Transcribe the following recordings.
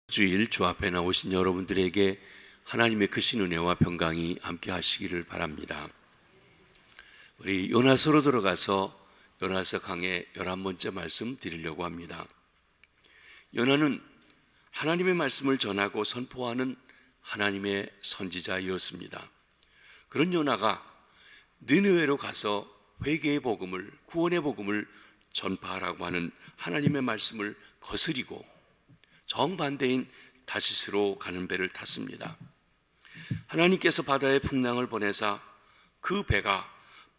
주일 주 앞에 나오신 여러분들에게 하나님의 크신 은혜와 평강이 함께 하시기를 바랍니다. 우리 요나서로 들어가서 요나서 강의 11번째 말씀 드리려고 합니다. 요나는 하나님의 말씀을 전하고 선포하는 하나님의 선지자이었습니다. 그런 요나가 느느웨로 가서 회개의 복음을, 구원의 복음을 전파하라고 하는 하나님의 말씀을 거스리고 정반대인 다시스로 가는 배를 탔습니다. 하나님께서 바다에 풍랑을 보내사 그 배가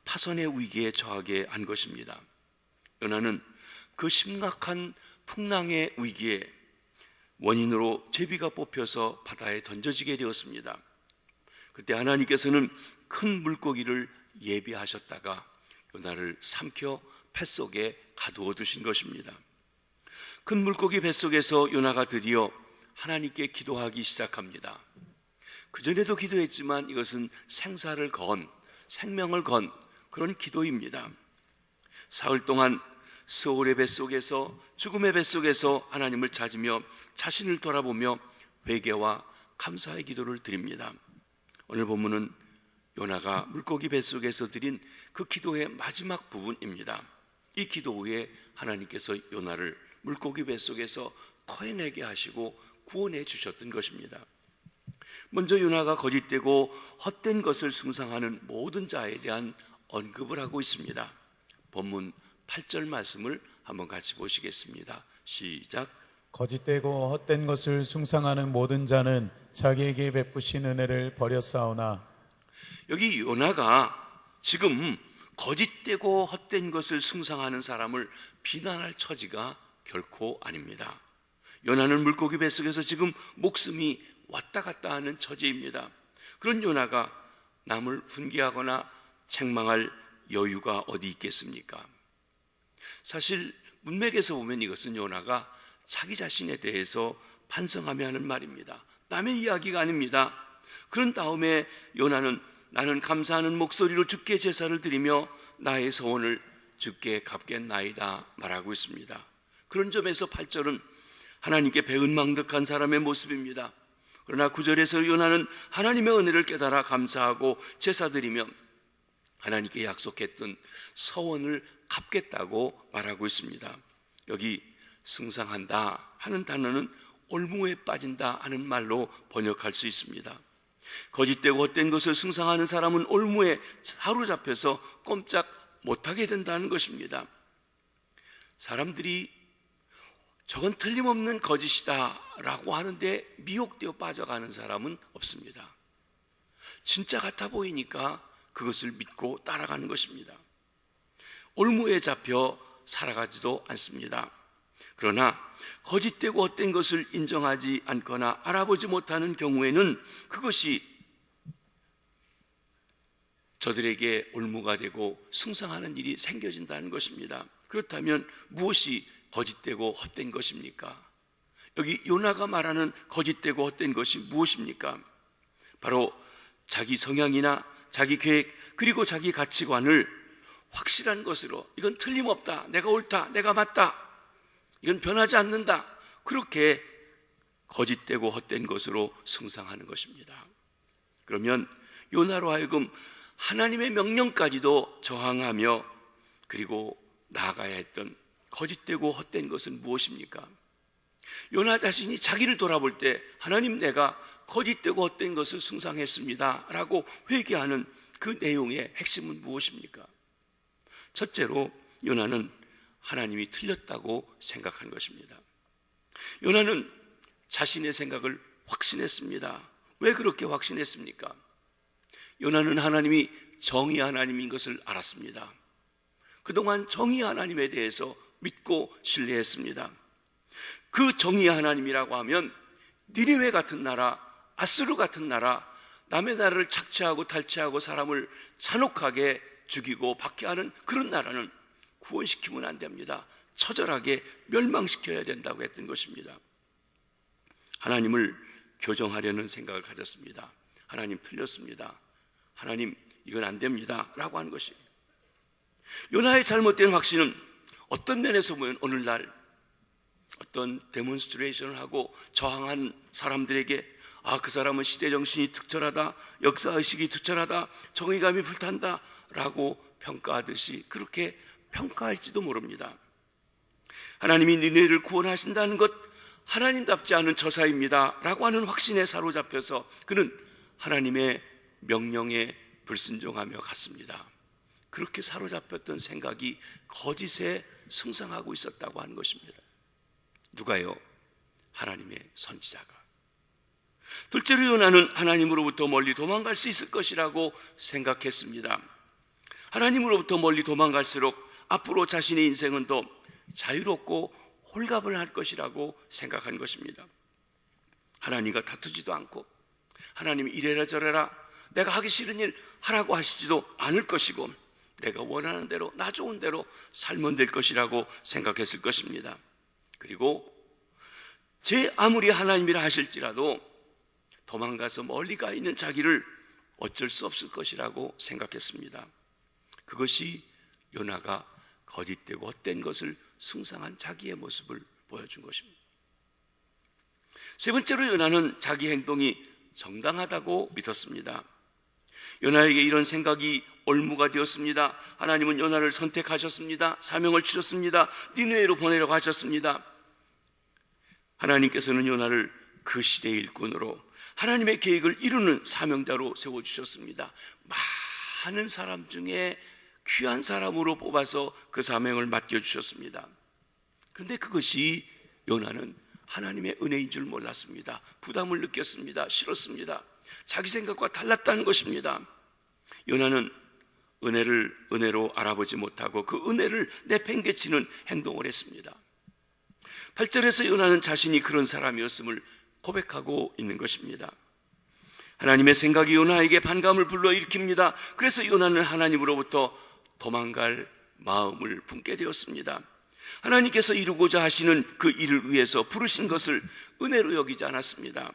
파선의 위기에 처하게 한 것입니다. 요나는 그 심각한 풍랑의 위기에 원인으로 제비가 뽑혀서 바다에 던져지게 되었습니다. 그때 하나님께서는 큰 물고기를 예비하셨다가 요나를 삼켜 뱃속에 가두어 두신 것입니다. 큰 물고기 뱃속에서 요나가 드디어 하나님께 기도하기 시작합니다. 그전에도 기도했지만 이것은 생사를 건, 생명을 건 그런 기도입니다. 사흘 동안 스올의 뱃속에서, 죽음의 뱃속에서 하나님을 찾으며 자신을 돌아보며 회개와 감사의 기도를 드립니다. 오늘 본문은 요나가 물고기 뱃속에서 드린 그 기도의 마지막 부분입니다. 이 기도 후에 하나님께서 요나를 물고기 뱃속에서 터해내게 하시고 구원해 주셨던 것입니다. 먼저 요나가 거짓되고 헛된 것을 숭상하는 모든 자에 대한 언급을 하고 있습니다. 본문 8절 말씀을 한번 같이 보시겠습니다. 시작. 거짓되고 헛된 것을 숭상하는 모든 자는 자기에게 베푸신 은혜를 버렸사오나. 여기 요나가 지금 거짓되고 헛된 것을 숭상하는 사람을 비난할 처지가 결코 아닙니다. 요나는 물고기 뱃속에서 지금 목숨이 왔다 갔다 하는 처지입니다. 그런 요나가 남을 훈계하거나 책망할 여유가 어디 있겠습니까? 사실 문맥에서 보면 이것은 요나가 자기 자신에 대해서 반성하며 하는 말입니다. 남의 이야기가 아닙니다. 그런 다음에 요나는 나는 감사하는 목소리로 주께 제사를 드리며 나의 소원을 주께 갚겠나이다 말하고 있습니다. 그런 점에서 8절은 하나님께 배은망덕한 사람의 모습입니다. 그러나 9절에서 요나는 하나님의 은혜를 깨달아 감사하고 제사드리며 하나님께 약속했던 서원을 갚겠다고 말하고 있습니다. 여기 숭상한다 하는 단어는 올무에 빠진다 하는 말로 번역할 수 있습니다. 거짓되고 헛된 것을 숭상하는 사람은 올무에 사로잡혀서 꼼짝 못하게 된다는 것입니다. 사람들이 저건 틀림없는 거짓이다 라고 하는데 미혹되어 빠져가는 사람은 없습니다. 진짜 같아 보이니까 그것을 믿고 따라가는 것입니다. 올무에 잡혀 살아가지도 않습니다. 그러나 거짓되고 헛된 것을 인정하지 않거나 알아보지 못하는 경우에는 그것이 저들에게 올무가 되고 숭상하는 일이 생겨진다는 것입니다. 그렇다면 무엇이 거짓되고 헛된 것입니까? 여기 요나가 말하는 거짓되고 헛된 것이 무엇입니까? 바로 자기 성향이나 자기 계획 그리고 자기 가치관을 확실한 것으로 이건 틀림없다, 내가 옳다, 내가 맞다, 이건 변하지 않는다, 그렇게 거짓되고 헛된 것으로 숭상하는 것입니다. 그러면 요나로 하여금 하나님의 명령까지도 저항하며 그리고 나아가야 했던 거짓되고 헛된 것은 무엇입니까? 요나 자신이 자기를 돌아볼 때 하나님, 내가 거짓되고 헛된 것을 숭상했습니다 라고 회개하는 그 내용의 핵심은 무엇입니까? 첫째로 요나는 하나님이 틀렸다고 생각한 것입니다. 요나는 자신의 생각을 확신했습니다. 왜 그렇게 확신했습니까? 요나는 하나님이 정의 하나님인 것을 알았습니다. 그동안 정의 하나님에 대해서 믿고 신뢰했습니다. 그 정의 하나님이라고 하면 니느웨 같은 나라, 아스루 같은 나라, 남의 나라를 착취하고 탈취하고 사람을 잔혹하게 죽이고 박해하는 그런 나라는 구원시키면 안 됩니다. 처절하게 멸망시켜야 된다고 했던 것입니다. 하나님을 교정하려는 생각을 가졌습니다. 하나님 틀렸습니다. 하나님 이건 안 됩니다 라고 하는 것이에요. 요나의 잘못된 확신은 어떤 면에서 보면 오늘날 어떤 데몬스트레이션을 하고 저항한 사람들에게 그 사람은 시대정신이 특별하다, 역사의식이 특별하다, 정의감이 불탄다 라고 평가하듯이 그렇게 평가할지도 모릅니다. 하나님이 니네를 구원하신다는 것, 하나님답지 않은 처사입니다 라고 하는 확신에 사로잡혀서 그는 하나님의 명령에 불순종하며 갔습니다. 그렇게 사로잡혔던 생각이 거짓에 승상하고 있었다고 하는 것입니다. 누가요? 하나님의 선지자가. 둘째로 요나는 하나님으로부터 멀리 도망갈 수 있을 것이라고 생각했습니다. 하나님으로부터 멀리 도망갈수록 앞으로 자신의 인생은 더 자유롭고 홀갑을 할 것이라고 생각한 것입니다. 하나님과 다투지도 않고 하나님이 이래라 저래라 내가 하기 싫은 일 하라고 하시지도 않을 것이고 내가 원하는 대로 나 좋은 대로 살면 될 것이라고 생각했을 것입니다. 그리고 제 아무리 하나님이라 하실지라도 도망가서 멀리 가 있는 자기를 어쩔 수 없을 것이라고 생각했습니다. 그것이 요나가 거짓되고 헛된 것을 숭상한 자기의 모습을 보여준 것입니다. 세 번째로 요나는 자기 행동이 정당하다고 믿었습니다. 요나에게 이런 생각이 올무가 되었습니다. 하나님은 요나를 선택하셨습니다. 사명을 주셨습니다. 니느웨로 보내려고 하셨습니다. 하나님께서는 요나를 그 시대의 일꾼으로 하나님의 계획을 이루는 사명자로 세워주셨습니다. 많은 사람 중에 귀한 사람으로 뽑아서 그 사명을 맡겨주셨습니다. 그런데 그것이 요나는 하나님의 은혜인 줄 몰랐습니다. 부담을 느꼈습니다. 싫었습니다. 자기 생각과 달랐다는 것입니다. 요나는 은혜를 은혜로 알아보지 못하고 그 은혜를 내팽개치는 행동을 했습니다. 8절에서 요나는 자신이 그런 사람이었음을 고백하고 있는 것입니다. 하나님의 생각이 요나에게 반감을 불러일으킵니다. 그래서 요나는 하나님으로부터 도망갈 마음을 품게 되었습니다. 하나님께서 이루고자 하시는 그 일을 위해서 부르신 것을 은혜로 여기지 않았습니다.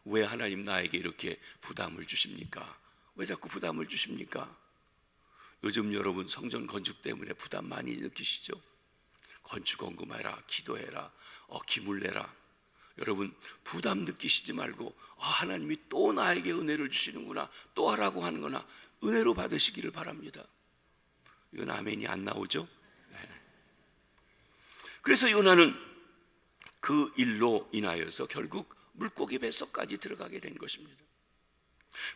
왜 하나님 나에게 이렇게 부담을 주십니까? 왜 자꾸 부담을 주십니까? 요즘 여러분 성전 건축 때문에 부담 많이 느끼시죠? 건축 헌금해라, 기도해라, 기물 내라. 여러분 부담 느끼시지 말고 하나님이 또 나에게 은혜를 주시는구나, 또 하라고 하는구나, 은혜로 받으시기를 바랍니다. 이건 아멘이 안 나오죠? 네. 그래서 요나는 그 일로 인하여서 결국 물고기 뱃속까지 들어가게 된 것입니다.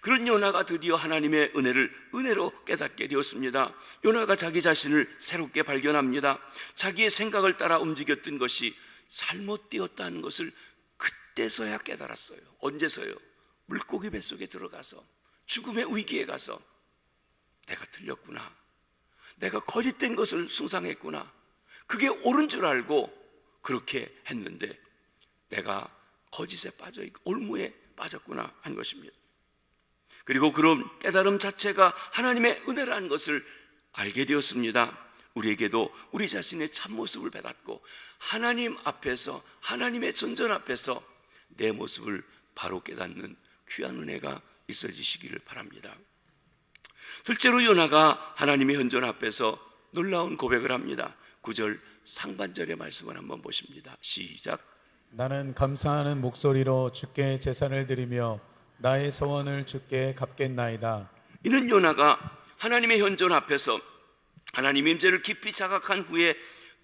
그런 요나가 드디어 하나님의 은혜를 은혜로 깨닫게 되었습니다. 요나가 자기 자신을 새롭게 발견합니다. 자기의 생각을 따라 움직였던 것이 잘못되었다는 것을 그때서야 깨달았어요. 언제서요? 물고기 뱃속에 들어가서 죽음의 위기에 가서 내가 틀렸구나, 내가 거짓된 것을 숭상했구나, 그게 옳은 줄 알고 그렇게 했는데 내가 거짓에 빠져있고 올무에 빠졌구나 한 것입니다. 그리고 그런 깨달음 자체가 하나님의 은혜라는 것을 알게 되었습니다. 우리에게도 우리 자신의 참모습을 배닫고 하나님 앞에서, 하나님의 전전 앞에서 내 모습을 바로 깨닫는 귀한 은혜가 있어지시기를 바랍니다. 둘째로 요나가 하나님의 현존 앞에서 놀라운 고백을 합니다. 9절 상반절의 말씀을 한번 보십니다. 시작. 나는 감사하는 목소리로 주께 제사를 드리며 나의 소원을 주께 갚겠나이다. 이는 요나가 하나님의 현존 앞에서 하나님의 임재를 깊이 자각한 후에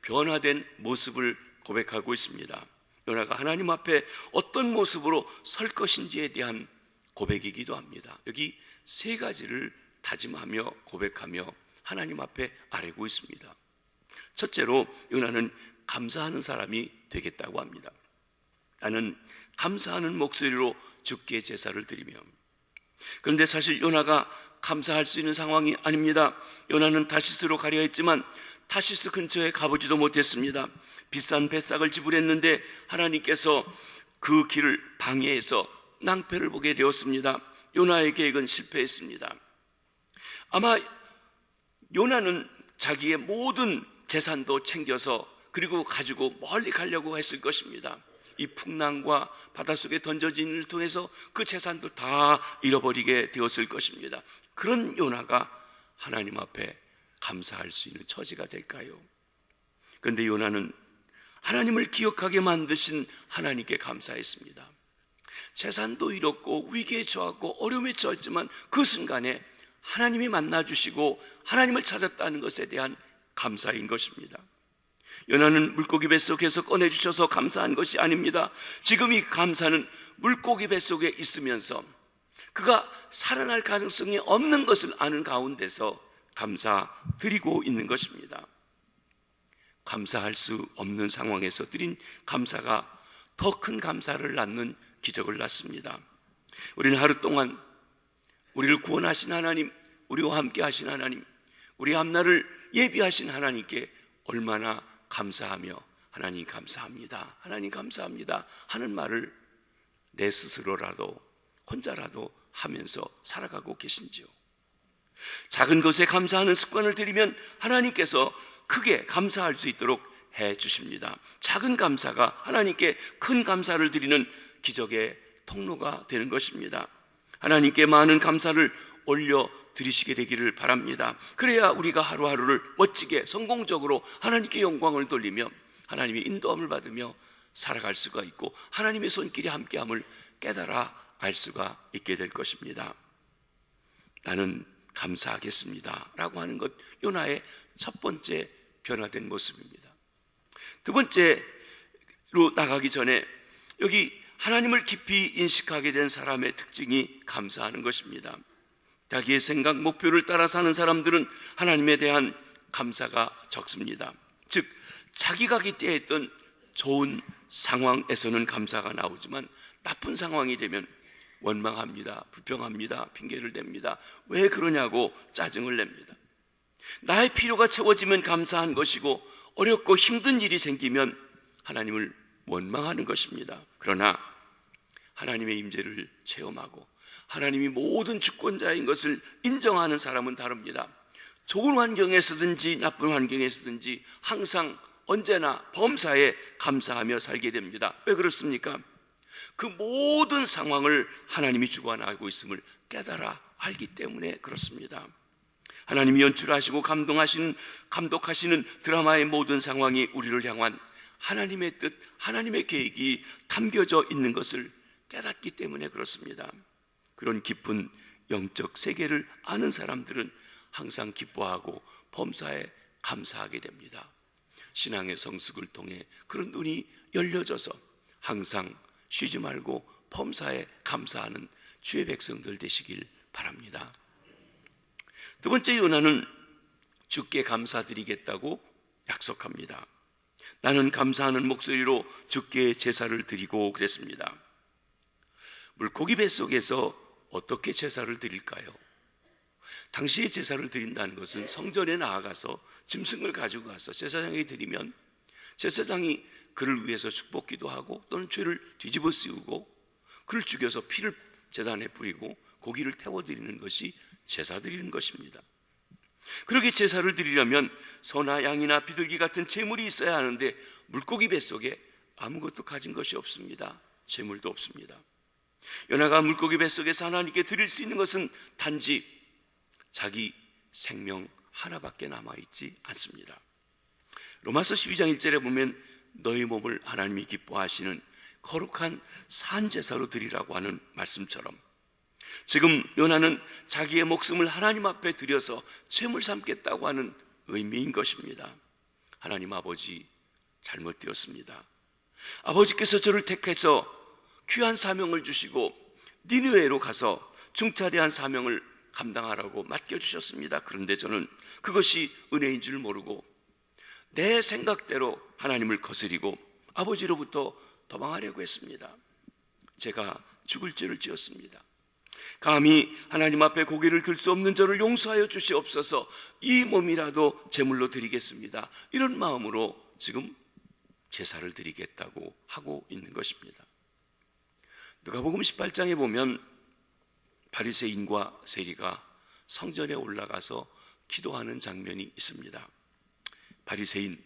변화된 모습을 고백하고 있습니다. 요나가 하나님 앞에 어떤 모습으로 설 것인지에 대한 고백이기도 합니다. 여기 세 가지를 다짐하며 고백하며 하나님 앞에 아뢰고 있습니다. 첫째로 요나는 감사하는 사람이 되겠다고 합니다. 나는 감사하는 목소리로 주께 제사를 드리며. 그런데 사실 요나가 감사할 수 있는 상황이 아닙니다. 요나는 타시스로 가려 했지만 타시스 근처에 가보지도 못했습니다. 비싼 배삭을 지불했는데 하나님께서 그 길을 방해해서 낭패를 보게 되었습니다. 요나의 계획은 실패했습니다. 아마 요나는 자기의 모든 재산도 챙겨서 그리고 가지고 멀리 가려고 했을 것입니다. 이 풍랑과 바닷속에 던져진 일을 통해서 그 재산도 다 잃어버리게 되었을 것입니다. 그런 요나가 하나님 앞에 감사할 수 있는 처지가 될까요? 그런데 요나는 하나님을 기억하게 만드신 하나님께 감사했습니다. 재산도 잃었고 위기에 처했고 어려움에 처했지만 그 순간에 하나님이 만나주시고 하나님을 찾았다는 것에 대한 감사인 것입니다. 요나는 물고기 뱃속에서 꺼내주셔서 감사한 것이 아닙니다. 지금 이 감사는 물고기 뱃속에 있으면서 그가 살아날 가능성이 없는 것을 아는 가운데서 감사드리고 있는 것입니다. 감사할 수 없는 상황에서 드린 감사가 더 큰 감사를 낳는 기적을 낳습니다. 우리는 하루 동안 우리를 구원하신 하나님, 우리와 함께 하신 하나님, 우리 앞날을 예비하신 하나님께 얼마나 감사하며 하나님 감사합니다, 하나님 감사합니다 하는 말을 내 스스로라도 혼자라도 하면서 살아가고 계신지요? 작은 것에 감사하는 습관을 들이면 하나님께서 크게 감사할 수 있도록 해 주십니다. 작은 감사가 하나님께 큰 감사를 드리는 기적의 통로가 되는 것입니다. 하나님께 많은 감사를 올려 드리시게 되기를 바랍니다. 그래야 우리가 하루하루를 멋지게 성공적으로 하나님께 영광을 돌리며 하나님의 인도함을 받으며 살아갈 수가 있고 하나님의 손길이 함께함을 깨달아 알 수가 있게 될 것입니다. 나는 감사하겠습니다 라고 하는 것, 요나의 첫 번째 변화된 모습입니다. 두 번째로 나가기 전에 여기 하나님을 깊이 인식하게 된 사람의 특징이 감사하는 것입니다. 자기의 생각, 목표를 따라 사는 사람들은 하나님에 대한 감사가 적습니다. 즉 자기가 기대했던 좋은 상황에서는 감사가 나오지만 나쁜 상황이 되면 원망합니다, 불평합니다, 핑계를 댑니다. 왜 그러냐고 짜증을 냅니다. 나의 필요가 채워지면 감사한 것이고 어렵고 힘든 일이 생기면 하나님을 원망하는 것입니다. 그러나 하나님의 임재를 체험하고 하나님이 모든 주권자인 것을 인정하는 사람은 다릅니다. 좋은 환경에서든지 나쁜 환경에서든지 항상 언제나 범사에 감사하며 살게 됩니다. 왜 그렇습니까? 그 모든 상황을 하나님이 주관하고 있음을 깨달아 알기 때문에 그렇습니다. 하나님이 연출하시고 감독하시는 드라마의 모든 상황이 우리를 향한 하나님의 뜻, 하나님의 계획이 담겨져 있는 것을 깨닫기 때문에 그렇습니다. 그런 깊은 영적 세계를 아는 사람들은 항상 기뻐하고 범사에 감사하게 됩니다. 신앙의 성숙을 통해 그런 눈이 열려져서 항상 쉬지 말고 범사에 감사하는 주의 백성들 되시길 바랍니다. 두 번째 요나는 주께 감사드리겠다고 약속합니다. 나는 감사하는 목소리로 주께 제사를 드리고 그랬습니다. 물고기 뱃속에서 어떻게 제사를 드릴까요? 당시에 제사를 드린다는 것은 성전에 나아가서 짐승을 가지고 가서 제사장에게 드리면 제사장이 그를 위해서 축복기도 하고 또는 죄를 뒤집어 씌우고 그를 죽여서 피를 제단에 뿌리고 고기를 태워드리는 것이 제사 드리는 것입니다. 그렇게 제사를 드리려면 소나 양이나 비둘기 같은 제물이 있어야 하는데 물고기 뱃속에 아무것도 가진 것이 없습니다. 제물도 없습니다. 요나가 물고기 뱃속에서 하나님께 드릴 수 있는 것은 단지 자기 생명 하나밖에 남아있지 않습니다. 로마서 12장 1절에 보면 너희 몸을 하나님이 기뻐하시는 거룩한 산제사로 드리라고 하는 말씀처럼 지금 요나는 자기의 목숨을 하나님 앞에 드려서 제물 삼겠다고 하는 의미인 것입니다. 하나님 아버지, 잘못되었습니다. 아버지께서 저를 택해서 귀한 사명을 주시고 니느웨로 가서 중차대한 사명을 감당하라고 맡겨주셨습니다. 그런데 저는 그것이 은혜인 줄 모르고 내 생각대로 하나님을 거스리고 아버지로부터 도망하려고 했습니다. 제가 죽을 죄를 지었습니다. 감히 하나님 앞에 고개를 들 수 없는 저를 용서하여 주시옵소서. 이 몸이라도 제물로 드리겠습니다. 이런 마음으로 지금 제사를 드리겠다고 하고 있는 것입니다. 누가복음 18장에 보면 바리새인과 세리가 성전에 올라가서 기도하는 장면이 있습니다. 바리새인,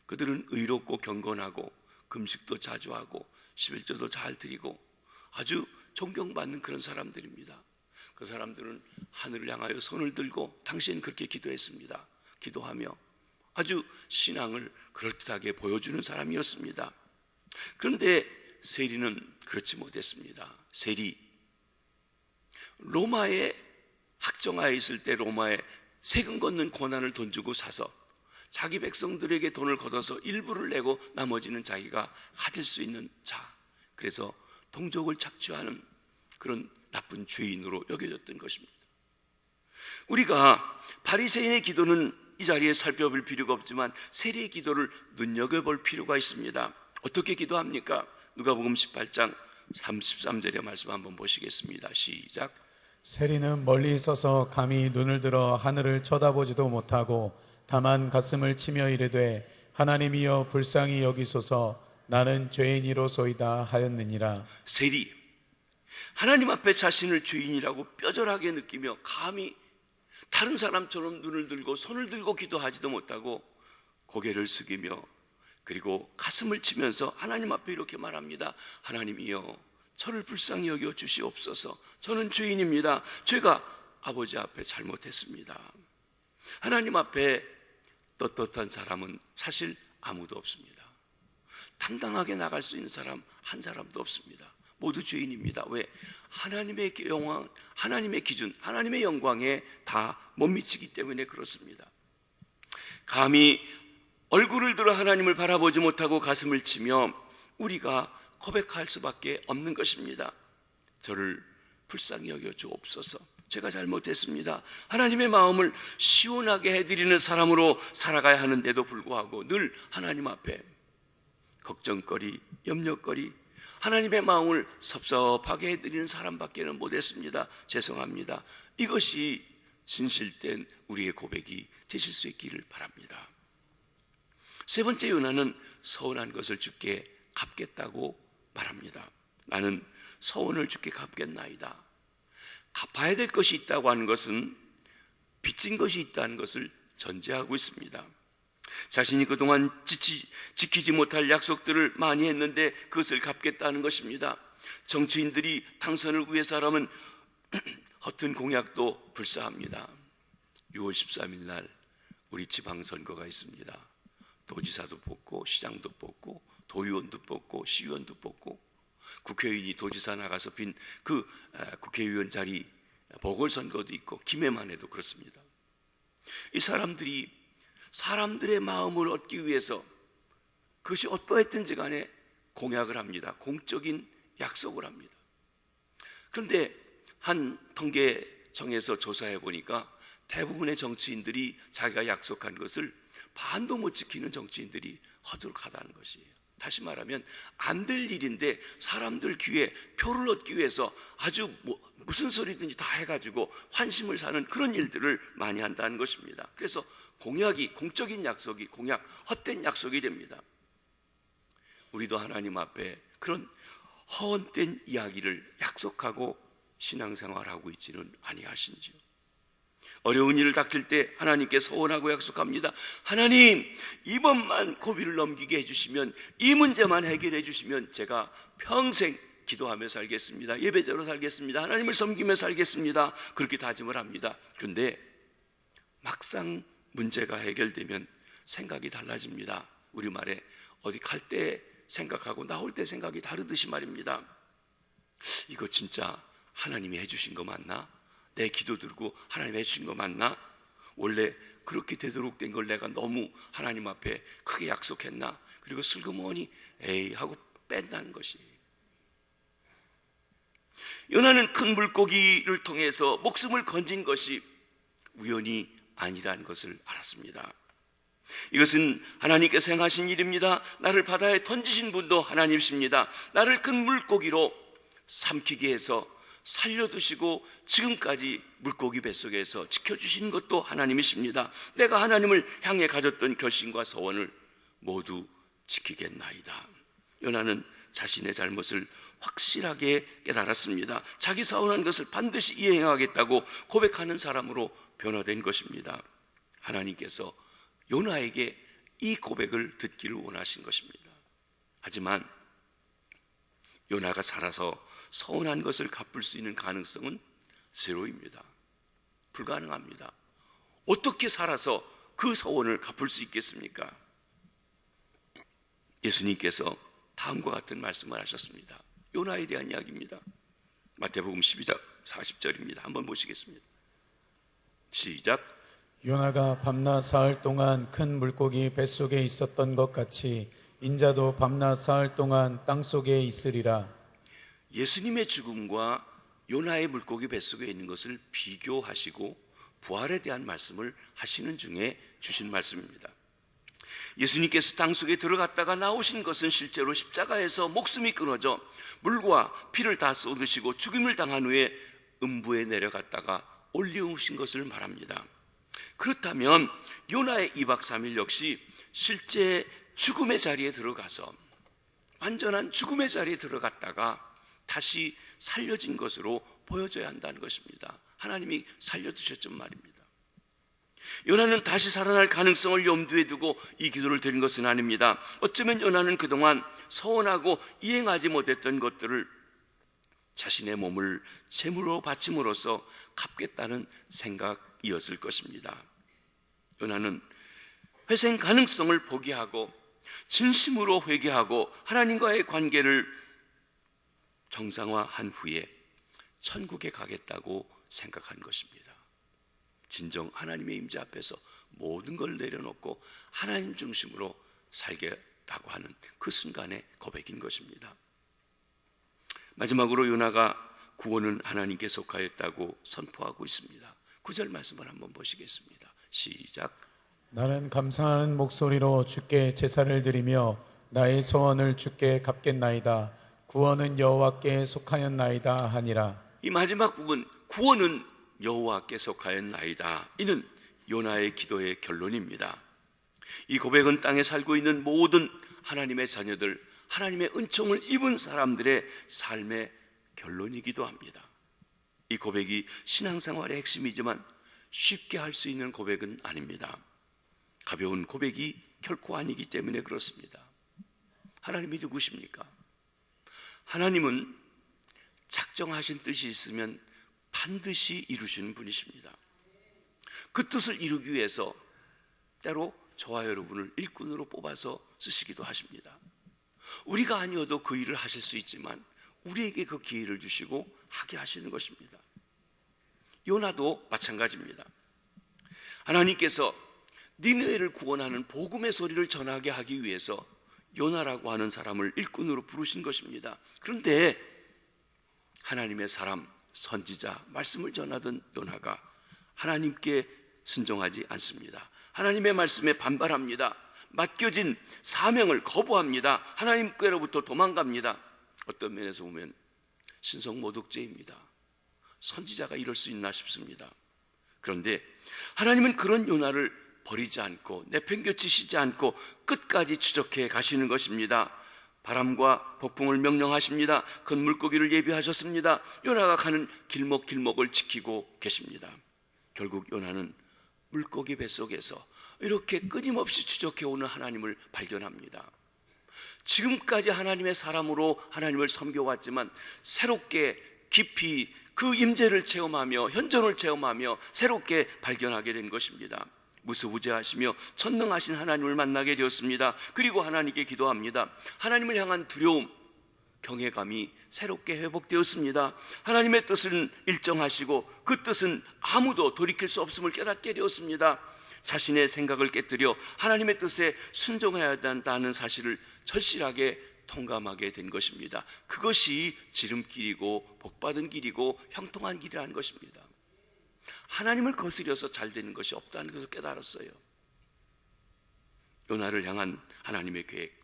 그들은 의롭고 경건하고 금식도 자주 하고 11조도 잘 드리고 아주 존경받는 그런 사람들입니다. 그 사람들은 하늘을 향하여 손을 들고 당신 그렇게 기도했습니다. 기도하며 아주 신앙을 그럴듯하게 보여주는 사람이었습니다. 그런데 세리는 그렇지 못했습니다. 세리, 로마의 학정하에 있을 때 로마에 세금 걷는 권한을 돈 주고 사서 자기 백성들에게 돈을 걷어서 일부를 내고 나머지는 자기가 가질 수 있는 자, 그래서 동족을 착취하는 그런 나쁜 죄인으로 여겨졌던 것입니다. 우리가 바리새인의 기도는 이 자리에 살펴볼 필요가 없지만 세리의 기도를 눈여겨볼 필요가 있습니다. 어떻게 기도합니까? 누가복음 18장 33절의 말씀 한번 보시겠습니다. 시작. 세리는 멀리 있어서 감히 눈을 들어 하늘을 쳐다보지도 못하고 다만 가슴을 치며 이르되 하나님이여 불쌍히 여기소서 나는 죄인이로소이다 하였느니라. 세리, 하나님 앞에 자신을 죄인이라고 뼈저하게 느끼며 감히 다른 사람처럼 눈을 들고 손을 들고 기도하지도 못하고 고개를 숙이며 그리고 가슴을 치면서 하나님 앞에 이렇게 말합니다. 하나님이여 저를 불쌍히 여겨 주시옵소서. 저는 죄인입니다. 제가 아버지 앞에 잘못했습니다. 하나님 앞에 떳떳한 사람은 사실 아무도 없습니다. 당당하게 나갈 수 있는 사람 한 사람도 없습니다. 모두 죄인입니다. 왜? 하나님의 영광, 하나님의 기준, 하나님의 영광에 다 못 미치기 때문에 그렇습니다. 감히 얼굴을 들어 하나님을 바라보지 못하고 가슴을 치며 우리가 고백할 수밖에 없는 것입니다. 저를 불쌍히 여겨 주옵소서. 제가 잘못했습니다. 하나님의 마음을 시원하게 해드리는 사람으로 살아가야 하는데도 불구하고 늘 하나님 앞에 걱정거리, 염려거리, 하나님의 마음을 섭섭하게 해드리는 사람밖에는 못했습니다. 죄송합니다. 이것이 진실된 우리의 고백이 되실 수 있기를 바랍니다. 세 번째 요나는 서운한 것을 주께 갚겠다고 말합니다. 나는 서운을 주께 갚겠나이다. 갚아야 될 것이 있다고 하는 것은 빚진 것이 있다는 것을 전제하고 있습니다. 자신이 그동안 지키지 못할 약속들을 많이 했는데 그것을 갚겠다는 것입니다. 정치인들이 당선을 위해서라면 허튼 공약도 불사합니다. 6월 13일 날 우리 지방선거가 있습니다. 도지사도 뽑고 시장도 뽑고 도의원도 뽑고 시의원도 뽑고 국회의원이 도지사 나가서 빈 그 국회의원 자리 보궐선거도 있고 김해만 해도 그렇습니다. 이 사람들이 사람들의 마음을 얻기 위해서 그것이 어떠했든지 간에 공약을 합니다. 공적인 약속을 합니다. 그런데 한 통계청에서 조사해 보니까 대부분의 정치인들이 자기가 약속한 것을 반도 못 지키는 정치인들이 허드렛하다는 것이에요. 다시 말하면 안 될 일인데 사람들 귀에 표를 얻기 위해서 아주 무슨 소리든지 다 해가지고 환심을 사는 그런 일들을 많이 한다는 것입니다. 그래서 공약이, 공적인 약속이 공약, 헛된 약속이 됩니다. 우리도 하나님 앞에 그런 헛된 이야기를 약속하고 신앙생활하고 있지는 아니하신지요? 어려운 일을 닥칠 때 하나님께 서원하고 약속합니다. 하나님, 이번만 고비를 넘기게 해주시면, 이 문제만 해결해 주시면 제가 평생 기도하며 살겠습니다. 예배자로 살겠습니다. 하나님을 섬기며 살겠습니다. 그렇게 다짐을 합니다. 그런데 막상 문제가 해결되면 생각이 달라집니다. 우리말에 어디 갈 때 생각하고 나올 때 생각이 다르듯이 말입니다. 이거 진짜 하나님이 해주신 거 맞나? 내 기도 들고 하나님이 해주신 거 맞나? 원래 그렇게 되도록 된 걸 내가 너무 하나님 앞에 크게 약속했나? 그리고 슬그머니 에이 하고 뺀다는 것이. 요나는 큰 물고기를 통해서 목숨을 건진 것이 우연이 아니라는 것을 알았습니다. 이것은 하나님께서 행하신 일입니다. 나를 바다에 던지신 분도 하나님이십니다. 나를 큰 물고기로 삼키게 해서 살려두시고 지금까지 물고기 뱃속에서 지켜주신 것도 하나님이십니다. 내가 하나님을 향해 가졌던 결심과 소원을 모두 지키겠나이다. 요나는 자신의 잘못을 확실하게 깨달았습니다. 자기 서운한 것을 반드시 이행하겠다고 고백하는 사람으로 변화된 것입니다. 하나님께서 요나에게 이 고백을 듣기를 원하신 것입니다. 하지만 요나가 살아서 서운한 것을 갚을 수 있는 가능성은 제로입니다. 불가능합니다. 어떻게 살아서 그 소원을 갚을 수 있겠습니까? 예수님께서 다음과 같은 말씀을 하셨습니다. 요나에 대한 이야기입니다. 마태복음 12장 40절입니다. 한번 보시겠습니다. 시작. 요나가 밤낮 사흘 동안 큰 물고기 뱃속에 있었던 것 같이 인자도 밤낮 사흘 동안 땅속에 있으리라. 예수님의 죽음과 요나의 물고기 뱃속에 있는 것을 비교하시고 부활에 대한 말씀을 하시는 중에 주신 말씀입니다. 예수님께서 땅속에 들어갔다가 나오신 것은 실제로 십자가에서 목숨이 끊어져 물과 피를 다 쏟으시고 죽임을 당한 후에 음부에 내려갔다가 올리우신 것을 말합니다. 그렇다면 요나의 2박 3일 역시 실제 죽음의 자리에 들어가서 완전한 죽음의 자리에 들어갔다가 다시 살려진 것으로 보여져야 한다는 것입니다. 하나님이 살려두셨단 말입니다. 요나는 다시 살아날 가능성을 염두에 두고 이 기도를 드린 것은 아닙니다. 어쩌면 요나는 그동안 서원하고 이행하지 못했던 것들을 자신의 몸을 제물로 바침으로써 갚겠다는 생각이었을 것입니다. 요나는 회생 가능성을 포기하고 진심으로 회개하고 하나님과의 관계를 정상화한 후에 천국에 가겠다고 생각한 것입니다. 진정 하나님의 임재 앞에서 모든 걸 내려놓고 하나님 중심으로 살겠다고 하는 그 순간의 고백인 것입니다. 마지막으로 요나가 구원은 하나님께 속하였다고 선포하고 있습니다. 9절 말씀을 한번 보시겠습니다. 시작. 나는 감사하는 목소리로 주께 제사를 드리며 나의 소원을 주께 갚겠나이다. 구원은 여호와께 속하였나이다 하니라. 이 마지막 부분, 구원은 여호와께 속하였나이다. 이는 요나의 기도의 결론입니다. 이 고백은 땅에 살고 있는 모든 하나님의 자녀들, 하나님의 은총을 입은 사람들의 삶의 결론이기도 합니다. 이 고백이 신앙생활의 핵심이지만 쉽게 할 수 있는 고백은 아닙니다. 가벼운 고백이 결코 아니기 때문에 그렇습니다. 하나님이 누구십니까? 하나님은 작정하신 뜻이 있으면 반드시 이루시는 분이십니다. 그 뜻을 이루기 위해서 때로 저와 여러분을 일꾼으로 뽑아서 쓰시기도 하십니다. 우리가 아니어도 그 일을 하실 수 있지만 우리에게 그 기회를 주시고 하게 하시는 것입니다. 요나도 마찬가지입니다. 하나님께서 니느웨를 구원하는 복음의 소리를 전하게 하기 위해서 요나라고 하는 사람을 일꾼으로 부르신 것입니다. 그런데 하나님의 사람, 선지자, 말씀을 전하던 요나가 하나님께 순종하지 않습니다. 하나님의 말씀에 반발합니다. 맡겨진 사명을 거부합니다. 하나님께로부터 도망갑니다. 어떤 면에서 보면 신성모독죄입니다. 선지자가 이럴 수 있나 싶습니다. 그런데 하나님은 그런 요나를 버리지 않고 내팽개치시지 않고 끝까지 추적해 가시는 것입니다. 바람과 폭풍을 명령하십니다. 큰 물고기를 예비하셨습니다. 요나가 가는 길목길목을 지키고 계십니다. 결국 요나는 물고기 뱃속에서 이렇게 끊임없이 추적해오는 하나님을 발견합니다. 지금까지 하나님의 사람으로 하나님을 섬겨왔지만 새롭게 깊이 그 임재를 체험하며 현존을 체험하며 새롭게 발견하게 된 것입니다. 무소부재하시며 천능하신 하나님을 만나게 되었습니다. 그리고 하나님께 기도합니다. 하나님을 향한 두려움, 경외감이 새롭게 회복되었습니다. 하나님의 뜻은 일정하시고 그 뜻은 아무도 돌이킬 수 없음을 깨닫게 되었습니다. 자신의 생각을 깨뜨려 하나님의 뜻에 순종해야 한다는 사실을 절실하게 통감하게 된 것입니다. 그것이 지름길이고 복받은 길이고 형통한 길이라는 것입니다. 하나님을 거스려서 잘 되는 것이 없다는 것을 깨달았어요. 요나를 향한 하나님의 계획,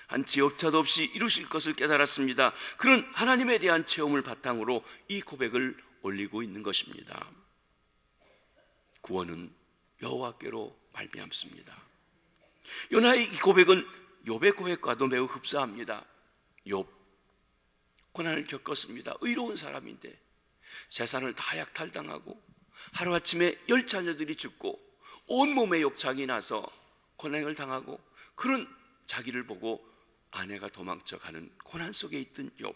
한 지역차도 없이 이루실 것을 깨달았습니다. 그런 하나님에 대한 체험을 바탕으로 이 고백을 올리고 있는 것입니다. 구원은 여호와께로 말미암습니다. 요나의 이 고백은 욥의 고백과도 매우 흡사합니다. 욥, 고난을 겪었습니다. 의로운 사람인데 재산을 다 약탈당하고 하루아침에 10자녀들이 죽고 온몸에 욕창이 나서 고난을 당하고 그런 자기를 보고 아내가 도망쳐가는 고난 속에 있던 욥.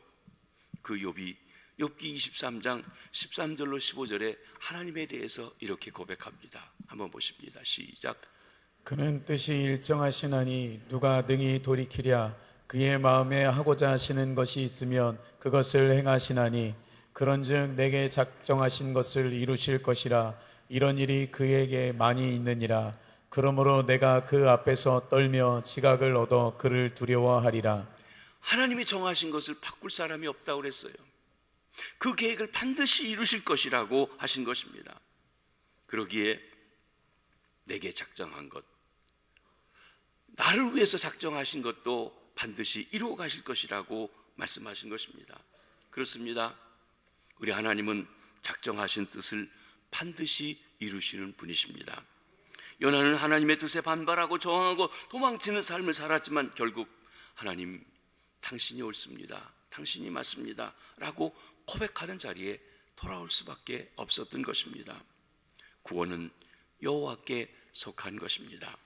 그 욥이 욥기 23장 13절로 15절에 하나님에 대해서 이렇게 고백합니다. 한번 보십니다. 시작. 그는 뜻이 일정하시나니 누가 능히 돌이키랴. 그의 마음에 하고자 하시는 것이 있으면 그것을 행하시나니 그런즉 내게 작정하신 것을 이루실 것이라. 이런 일이 그에게 많이 있느니라. 그러므로 내가 그 앞에서 떨며 지각을 얻어 그를 두려워하리라. 하나님이 정하신 것을 바꿀 사람이 없다고 그랬어요. 그 계획을 반드시 이루실 것이라고 하신 것입니다. 그러기에 내게 작정한 것, 나를 위해서 작정하신 것도 반드시 이루어 가실 것이라고 말씀하신 것입니다. 그렇습니다. 우리 하나님은 작정하신 뜻을 반드시 이루시는 분이십니다. 요나는 하나님의 뜻에 반발하고 저항하고 도망치는 삶을 살았지만 결국 하나님, 당신이 옳습니다, 당신이 맞습니다 라고 고백하는 자리에 돌아올 수밖에 없었던 것입니다. 구원은 여호와께 속한 것입니다.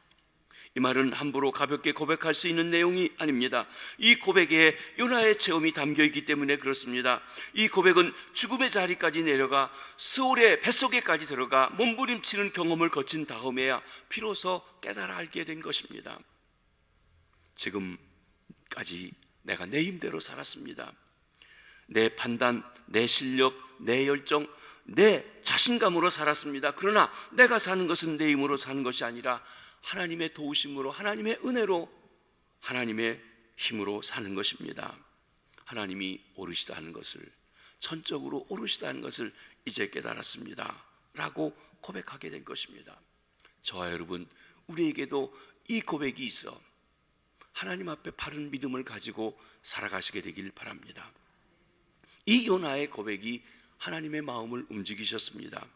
이 말은 함부로 가볍게 고백할 수 있는 내용이 아닙니다. 이 고백에 요나의 체험이 담겨 있기 때문에 그렇습니다. 이 고백은 죽음의 자리까지 내려가 스올의 뱃속에까지 들어가 몸부림치는 경험을 거친 다음에야 비로소 깨달아 알게 된 것입니다. 지금까지 내가 내 힘대로 살았습니다. 내 판단, 내 실력, 내 열정, 내 자신감으로 살았습니다. 그러나 내가 사는 것은 내 힘으로 사는 것이 아니라 하나님의 도우심으로, 하나님의 은혜로, 하나님의 힘으로 사는 것입니다. 하나님이 오르시다 하는 것을, 전적으로 오르시다 하는 것을 이제 깨달았습니다 라고 고백하게 된 것입니다. 저와 여러분, 우리에게도 이 고백이 있어 하나님 앞에 바른 믿음을 가지고 살아가시게 되길 바랍니다. 이 요나의 고백이 하나님의 마음을 움직이셨습니다.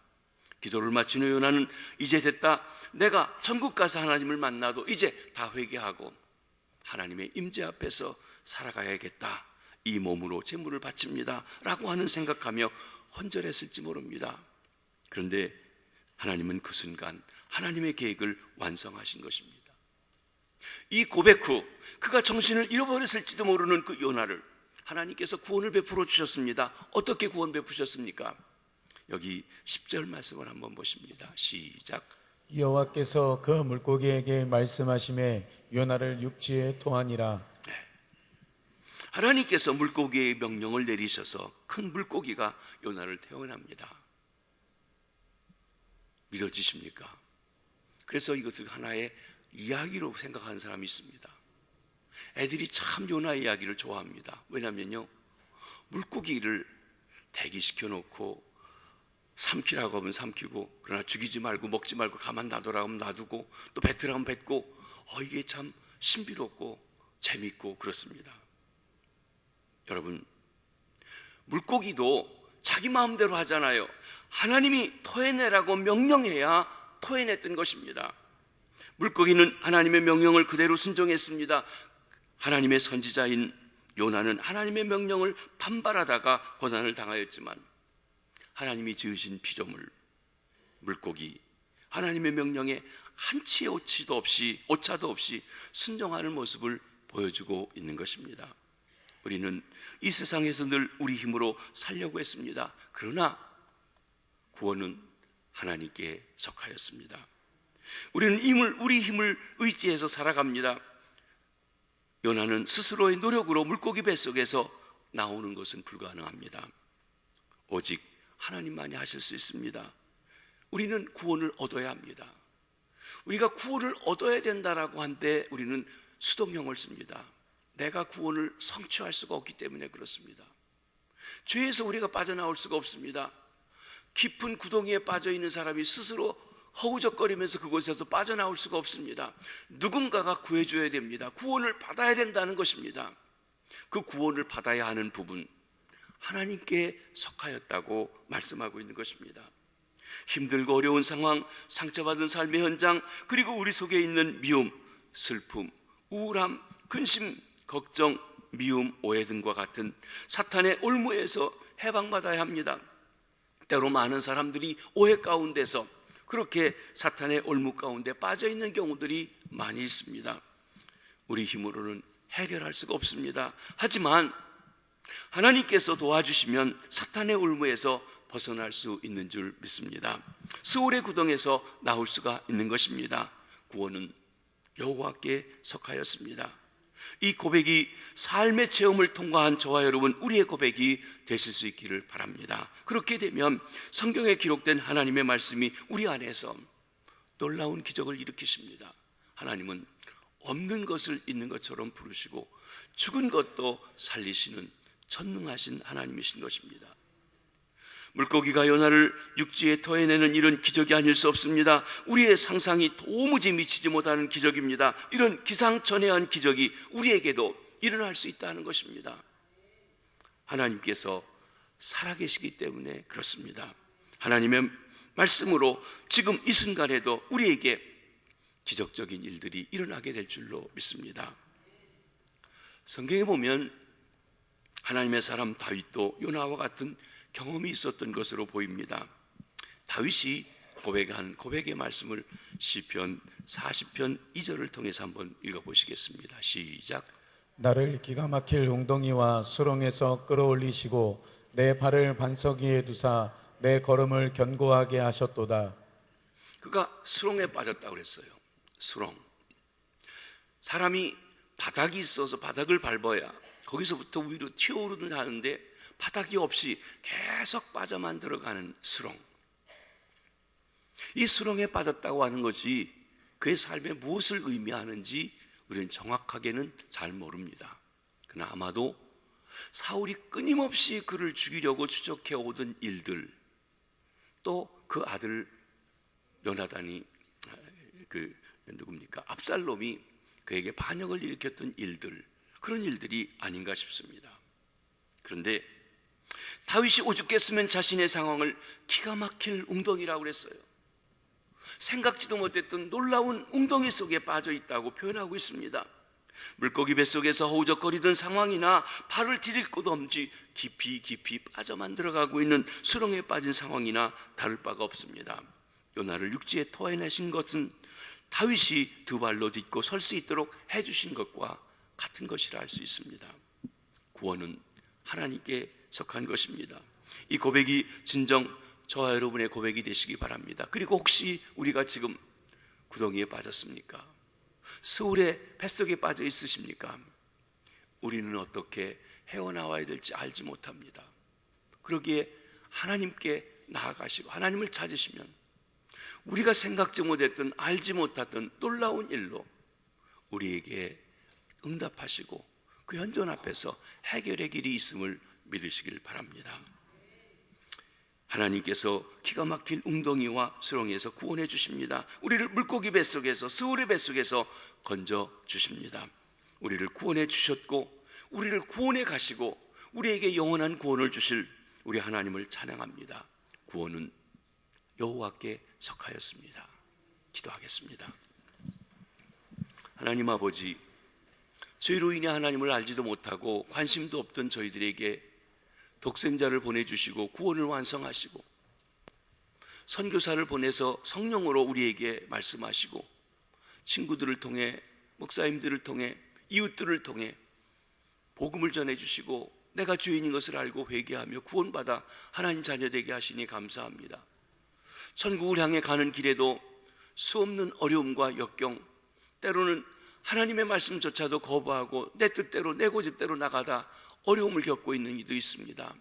기도를 마친 후 요나는 이제 됐다, 내가 천국 가서 하나님을 만나도 이제 다 회개하고 하나님의 임재 앞에서 살아가야겠다, 이 몸으로 제물을 바칩니다 라고 하는 생각하며 헌절했을지 모릅니다. 그런데 하나님은 그 순간 하나님의 계획을 완성하신 것입니다. 이 고백 후 그가 정신을 잃어버렸을지도 모르는 그 요나를 하나님께서 구원을 베풀어 주셨습니다. 어떻게 구원 베푸셨습니까? 여기 10절 말씀을 한번 보십니다. 시작. 여호와께서 그 물고기에게 말씀하시매 요나를 육지에 토하니라. 하나님께서 물고기의 명령을 내리셔서 큰 물고기가 요나를 태워납니다. 믿어지십니까? 그래서 이것을 하나의 이야기로 생각하는 사람이 있습니다. 애들이 참 요나 이야기를 좋아합니다. 왜냐면요, 물고기를 대기시켜 놓고 삼키라고 하면 삼키고, 그러나 죽이지 말고 먹지 말고 가만 놔두라고 하면 놔두고, 또 뱉으라고 하면 뱉고, 이게 참 신비롭고 재밌고 그렇습니다. 여러분, 물고기도 자기 마음대로 하잖아요. 하나님이 토해내라고 명령해야 토해냈던 것입니다. 물고기는 하나님의 명령을 그대로 순종했습니다. 하나님의 선지자인 요나는 하나님의 명령을 반발하다가 고난을 당하였지만 하나님이 지으신 피조물 물고기, 하나님의 명령에 한치의 오차도 없이 순종하는 모습을 보여주고 있는 것입니다. 우리는 이 세상에서 늘 우리 힘으로 살려고 했습니다. 그러나 구원은 하나님께 속하였습니다. 우리는 우리 힘을 의지해서 살아갑니다. 요나는 스스로의 노력으로 물고기 뱃속에서 나오는 것은 불가능합니다. 오직 하나님만이 하실 수 있습니다. 우리는 구원을 얻어야 합니다. 우리가 구원을 얻어야 된다라고 한데 우리는 수동형을 씁니다. 내가 구원을 성취할 수가 없기 때문에 그렇습니다. 죄에서 우리가 빠져나올 수가 없습니다. 깊은 구덩이에 빠져 있는 사람이 스스로 허우적거리면서 그곳에서 빠져나올 수가 없습니다. 누군가가 구해줘야 됩니다. 구원을 받아야 된다는 것입니다. 그 구원을 받아야 하는 부분, 하나님께 속하였다고 말씀하고 있는 것입니다. 힘들고 어려운 상황, 상처받은 삶의 현장, 그리고 우리 속에 있는 미움, 슬픔, 우울함, 근심, 걱정, 미움, 오해 등과 같은 사탄의 올무에서 해방받아야 합니다. 때로 많은 사람들이 오해 가운데서 그렇게 사탄의 올무 가운데 빠져 있는 경우들이 많이 있습니다. 우리 힘으로는 해결할 수가 없습니다. 하지만 하나님께서 도와주시면 사탄의 올무에서 벗어날 수 있는 줄 믿습니다. 스올의 구덩에서 나올 수가 있는 것입니다. 구원은 여호와께 속하였습니다. 이 고백이 삶의 체험을 통과한 저와 여러분, 우리의 고백이 되실 수 있기를 바랍니다. 그렇게 되면 성경에 기록된 하나님의 말씀이 우리 안에서 놀라운 기적을 일으키십니다. 하나님은 없는 것을 있는 것처럼 부르시고 죽은 것도 살리시는 전능하신 하나님이신 것입니다. 물고기가 요나를 육지에 토해내는 이런 기적이 아닐 수 없습니다. 우리의 상상이 도무지 미치지 못하는 기적입니다. 이런 기상천외한 기적이 우리에게도 일어날 수 있다는 것입니다. 하나님께서 살아계시기 때문에 그렇습니다. 하나님의 말씀으로 지금 이 순간에도 우리에게 기적적인 일들이 일어나게 될 줄로 믿습니다. 성경에 보면 하나님의 사람 다윗도 요나와 같은 경험이 있었던 것으로 보입니다. 다윗이 고백한 고백의 말씀을 시편 40편 2절을 통해서 한번 읽어보시겠습니다. 시작. 나를 기가 막힐 웅덩이와 수렁에서 끌어올리시고 내 발을 반석 위에 두사 내 걸음을 견고하게 하셨도다. 그가 수렁에 빠졌다고 그랬어요. 수렁. 사람이 바닥이 있어서 바닥을 밟아야 거기서부터 위로 튀어오르는 하는데 바닥이 없이 계속 빠져만 들어가는 수렁. 이 수렁에 빠졌다고 하는 것이 그의 삶에 무엇을 의미하는지 우리는 정확하게는 잘 모릅니다. 그러나 아마도 사울이 끊임없이 그를 죽이려고 추적해 오던 일들, 또 그 아들 요나단이 압살롬이 그에게 반역을 일으켰던 일들, 그런 일들이 아닌가 싶습니다. 그런데 다윗이 오죽했으면 자신의 상황을 기가 막힐 웅덩이라고 그랬어요. 생각지도 못했던 놀라운 웅덩이 속에 빠져 있다고 표현하고 있습니다. 물고기 뱃속에서 허우적거리던 상황이나 발을 디딜 곳 없이 깊이 빠져만 들어가고 있는 수렁에 빠진 상황이나 다를 바가 없습니다. 요나를 육지에 토해내신 것은 다윗이 두 발로 딛고 설 수 있도록 해주신 것과 같은 것이라 할 수 있습니다. 구원은 하나님께 속한 것입니다. 이 고백이 진정 저와 여러분의 고백이 되시기 바랍니다. 그리고 혹시 우리가 지금 구덩이에 빠졌습니까? 스울의 뱃속에 빠져 있으십니까? 우리는 어떻게 헤어나와야 될지 알지 못합니다. 그러기에 하나님께 나아가시고 하나님을 찾으시면 우리가 생각지 못했던, 알지 못했던 놀라운 일로 우리에게 응답하시고 그 현존 앞에서 해결의 길이 있음을 믿으시길 바랍니다. 하나님께서 기가 막힌 웅덩이와 수렁에서 구원해 주십니다. 우리를 물고기 뱃속에서, 스울의 뱃속에서 건져 주십니다. 우리를 구원해 주셨고 우리를 구원해 가시고 우리에게 영원한 구원을 주실 우리 하나님을 찬양합니다. 구원은 여호와께 속하였습니다. 기도하겠습니다. 하나님 아버지, 죄로 인해 하나님을 알지도 못하고 관심도 없던 저희들에게 독생자를 보내주시고 구원을 완성하시고 선교사를 보내서 성령으로 우리에게 말씀하시고 친구들을 통해, 목사님들을 통해, 이웃들을 통해 복음을 전해주시고 내가 죄인인 것을 알고 회개하며 구원받아 하나님 자녀 되게 하시니 감사합니다. 천국을 향해 가는 길에도 수없는 어려움과 역경, 때로는 하나님의 말씀조차도 거부하고 내 뜻대로 내 고집대로 나가다 어려움을 겪고 있는 이도 있습니다.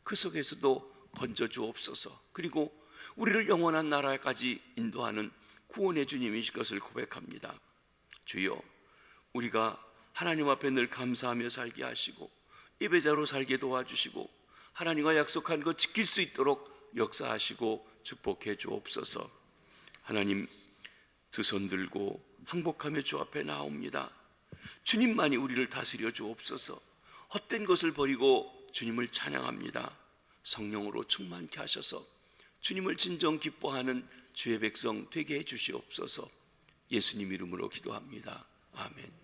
그 속에서도 건져 주옵소서. 그리고 우리를 영원한 나라까지 인도하는 구원의 주님이실 것을 고백합니다. 주여, 우리가 하나님 앞에 늘 감사하며 살게 하시고 예배자로 살게 도와주시고 하나님과 약속한 것 지킬 수 있도록 역사하시고 축복해 주옵소서. 하나님, 두 손 들고 항복하며 주 앞에 나옵니다. 주님만이 우리를 다스려 주옵소서. 헛된 것을 버리고 주님을 찬양합니다. 성령으로 충만케 하셔서 주님을 진정 기뻐하는 주의 백성 되게 해 주시옵소서. 예수님 이름으로 기도합니다. 아멘.